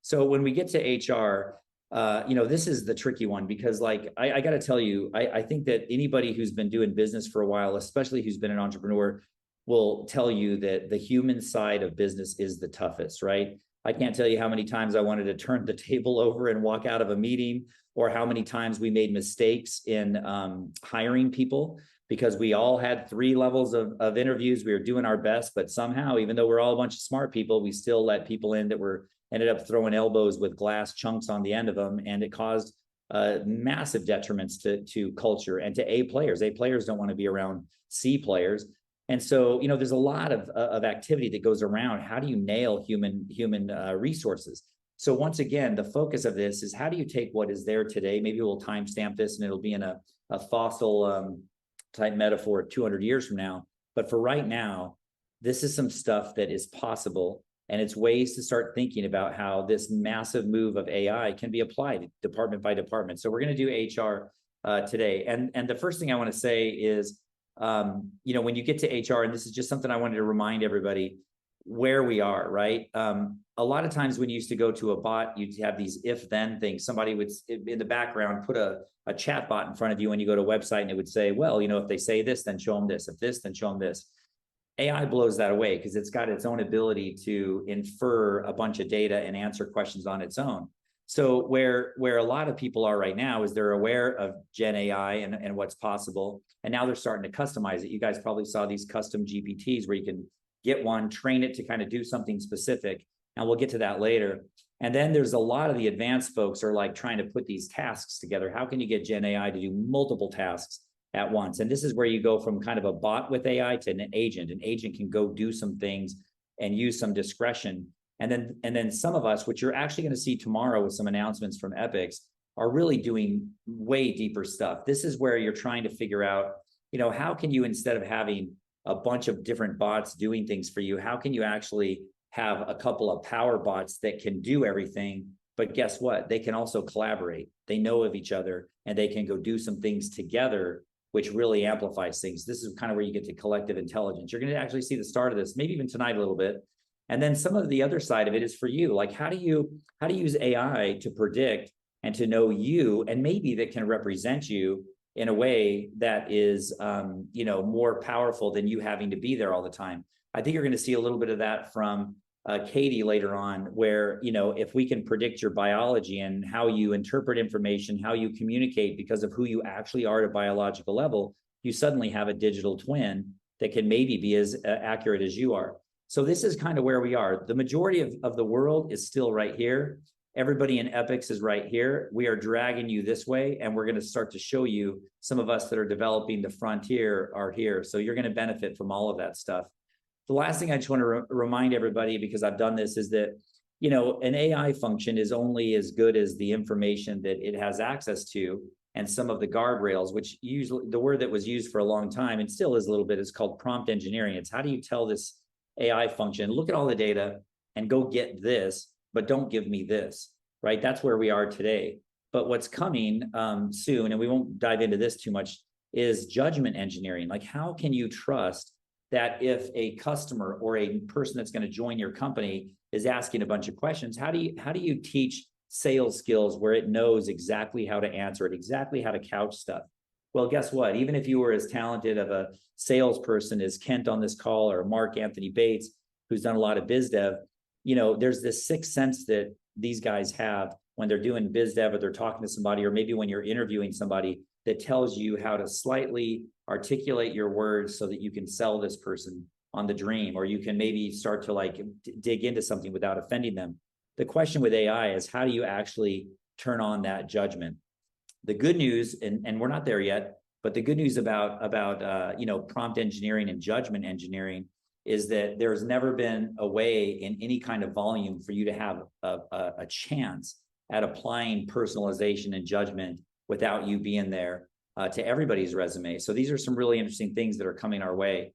So when we get to HR, this is the tricky one because like, I got to tell you, I think that anybody who's been doing business for a while, especially who's been an entrepreneur, will tell you that the human side of business is the toughest, right? I can't tell you how many times I wanted to turn the table over and walk out of a meeting, or how many times we made mistakes in hiring people because we all had 3 levels of interviews. We were doing our best, but somehow, even though we're all a bunch of smart people, we still let people in that were ended up throwing elbows with glass chunks on the end of them, and it caused massive detriments to culture and to A players. A players don't want to be around C players. And so, there's a lot of activity that goes around. How do you nail human resources? So once again, the focus of this is how do you take what is there today? Maybe we'll timestamp this and it'll be in a fossil type metaphor 200 years from now. But for right now, this is some stuff that is possible. And it's ways to start thinking about how this massive move of AI can be applied department by department. So we're going to do HR today. And the first thing I want to say is, when you get to HR, and this is just something I wanted to remind everybody where we are, right? A lot of times when you used to go to a bot, you'd have these if-then things. Somebody would, in the background, put a chat bot in front of you when you go to a website, and it would say, well, if they say this, then show them this. If this, then show them this. AI blows that away because it's got its own ability to infer a bunch of data and answer questions on its own. So where a lot of people are right now is they're aware of Gen AI and what's possible. And now they're starting to customize it. You guys probably saw these custom GPTs where you can get one, train it to kind of do something specific. And we'll get to that later. And then there's a lot of the advanced folks are like trying to put these tasks together. How can you get Gen AI to do multiple tasks at once? And this is where you go from kind of a bot with AI to an agent. An agent can go do some things and use some discretion. And then some of us, which you're actually going to see tomorrow with some announcements from EPX, are really doing way deeper stuff. This is where you're trying to figure out, how can you, instead of having a bunch of different bots doing things for you, how can you actually have a couple of power bots that can do everything? But guess what? They can also collaborate. They know of each other and they can go do some things together, which really amplifies things. This is kind of where you get to collective intelligence. You're going to actually see the start of this, maybe even tonight a little bit. And then some of the other side of it is for you. Like, how do you use AI to predict and to know you, and maybe that can represent you in a way that is, more powerful than you having to be there all the time. I think you're going to see a little bit of that from Katie later on, where, if we can predict your biology and how you interpret information, how you communicate because of who you actually are at a biological level, you suddenly have a digital twin that can maybe be as accurate as you are. So this is kind of where we are. The majority of the world is still right here. Everybody in EPX is right here. We are dragging you this way, and we're going to start to show you some of us that are developing the frontier are here. So you're going to benefit from all of that stuff. The last thing I just want to remind everybody, because I've done this, is that, an AI function is only as good as the information that it has access to, and some of the guardrails, which usually the word that was used for a long time and still is a little bit, is called prompt engineering. It's how do you tell this AI function, look at all the data and go get this, but don't give me this, right? That's where we are today. But what's coming soon, and we won't dive into this too much, is judgment engineering. Like, how can you trust that if a customer or a person that's going to join your company is asking a bunch of questions, how do you teach sales skills where it knows exactly how to answer it, exactly how to couch stuff? Well, guess what? Even if you were as talented of a salesperson as Kent on this call, or Mark Anthony Bates, who's done a lot of biz dev, there's this sixth sense that these guys have when they're doing biz dev, or they're talking to somebody, or maybe when you're interviewing somebody, that tells you how to slightly articulate your words so that you can sell this person on the dream, or you can maybe start to dig into something without offending them. The question with AI is, how do you actually turn on that judgment? The good news, and we're not there yet, but the good news about prompt engineering and judgment engineering is that there's never been a way in any kind of volume for you to have a chance at applying personalization and judgment without you being there to everybody's resume. So these are some really interesting things that are coming our way.